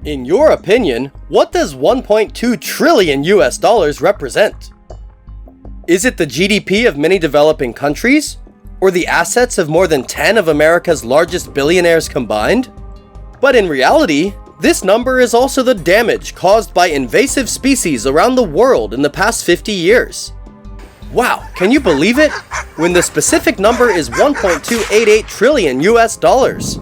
In your opinion, what does 1.2 trillion US dollars represent? Is it the GDP of many developing countries? Or the assets of more than 10 of America's largest billionaires combined? But in reality, this number is also the damage caused by invasive species around the world in the past 50 years. Wow, can you believe it? When the specific number is 1.288 trillion US dollars.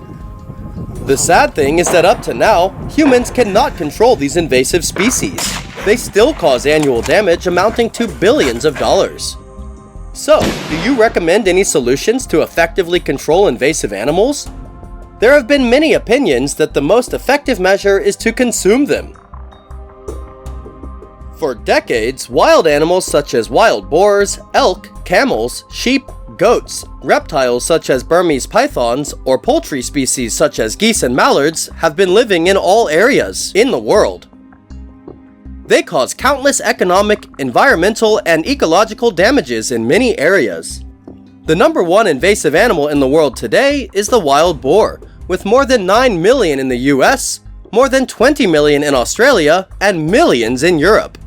The sad thing is that up to now, humans cannot control these invasive species. They still cause annual damage amounting to billions of dollars. So, do you recommend any solutions to effectively control invasive animals? There have been many opinions that the most effective measure is to consume them. For decades, wild animals such as wild boars, elk, camels, sheep, goats, reptiles such as Burmese pythons, or poultry species such as geese and mallards have been living in all areas in the world. They cause countless economic, environmental, and ecological damages in many areas. The number one invasive animal in the world today is the wild boar, with more than 9 million in the US, more than 20 million in Australia, and millions in Europe.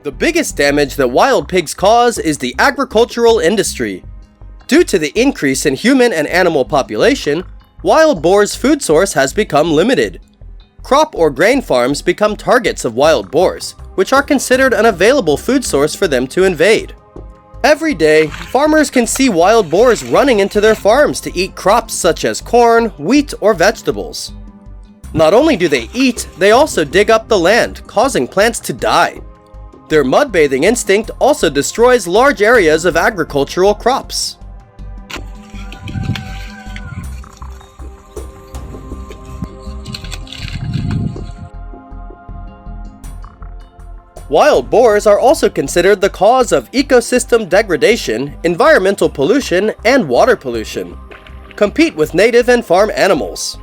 The biggest damage that wild pigs cause is the agricultural industry. Due to the increase in human and animal population, wild boars' food source has become limited. Crop or grain farms become targets of wild boars, which are considered an available food source for them to invade. Every day, farmers can see wild boars running into their farms to eat crops such as corn, wheat, or vegetables. Not only do they eat, they also dig up the land, causing plants to die. Their mud-bathing instinct also destroys large areas of agricultural crops. Wild boars are also considered the cause of ecosystem degradation, environmental pollution, and water pollution. Compete with native and farm animals.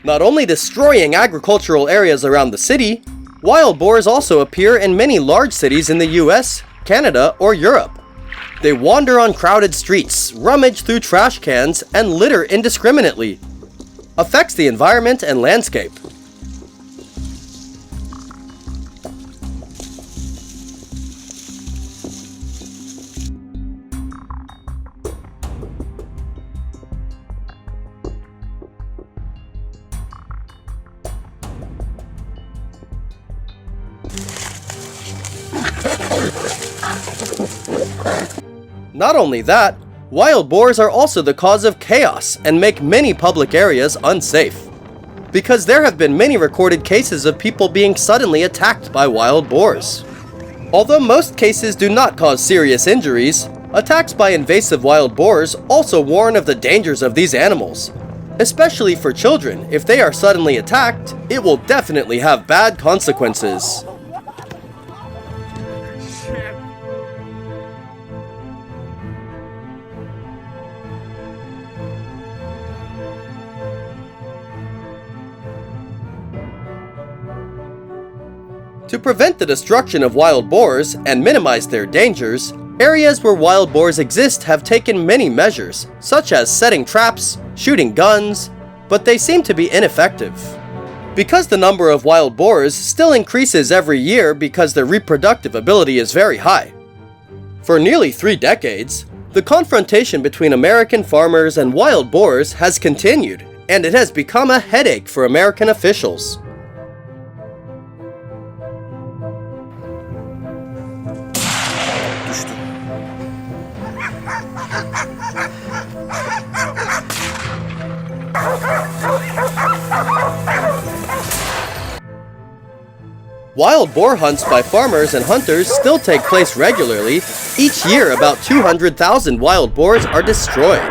Not only destroying agricultural areas around the city, wild boars also appear in many large cities in the US, Canada, or Europe. They wander on crowded streets, rummage through trash cans, and litter indiscriminately. Affects the environment and landscape. Not only that, wild boars are also the cause of chaos and make many public areas unsafe. Because there have been many recorded cases of people being suddenly attacked by wild boars. Although most cases do not cause serious injuries, attacks by invasive wild boars also warn of the dangers of these animals. Especially for children, if they are suddenly attacked, it will definitely have bad consequences. To prevent the destruction of wild boars and minimize their dangers, areas where wild boars exist have taken many measures, such as setting traps, shooting guns, but they seem to be ineffective. Because the number of wild boars still increases every year because their reproductive ability is very high. For nearly 3 decades, the confrontation between American farmers and wild boars has continued, and it has become a headache for American officials. Wild boar hunts by farmers and hunters still take place regularly. Each year, about 200,000 wild boars are destroyed.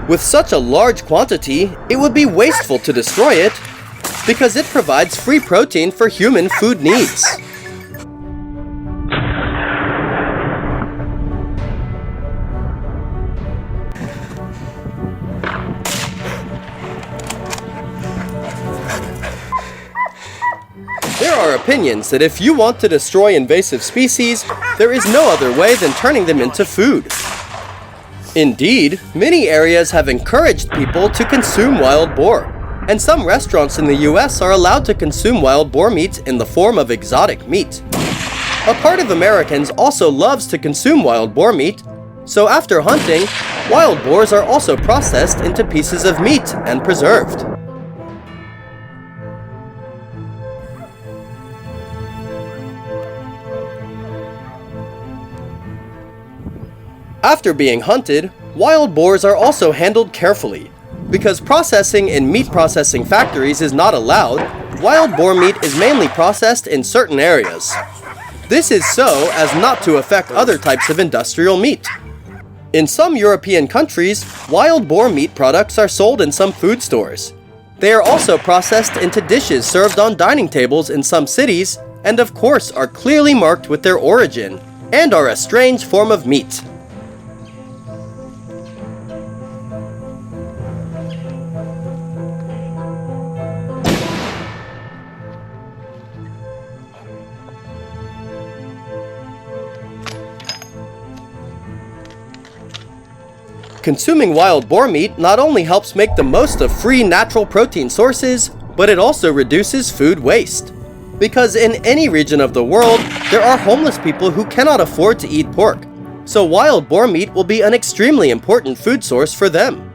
With such a large quantity, it would be wasteful to destroy it, because it provides free protein for human food needs. are opinions that if you want to destroy invasive species, there is no other way than turning them into food. Indeed, many areas have encouraged people to consume wild boar, and some restaurants in the US are allowed to consume wild boar meat in the form of exotic meat. A part of Americans also loves to consume wild boar meat, so after hunting, wild boars are also processed into pieces of meat and preserved. After being hunted, wild boars are also handled carefully. Because processing in meat processing factories is not allowed, wild boar meat is mainly processed in certain areas. This is so as not to affect other types of industrial meat. In some European countries, wild boar meat products are sold in some food stores. They are also processed into dishes served on dining tables in some cities, and of course are clearly marked with their origin, and are a strange form of meat. Consuming wild boar meat not only helps make the most of free natural protein sources, but it also reduces food waste. Because in any region of the world, there are homeless people who cannot afford to eat pork, so wild boar meat will be an extremely important food source for them.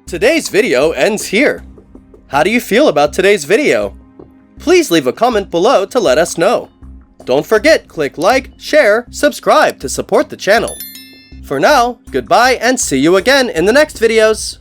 Today's video ends here. How do you feel about today's video? Please leave a comment below to let us know. Don't forget, click like, share, subscribe to support the channel. For now, goodbye and see you again in the next videos.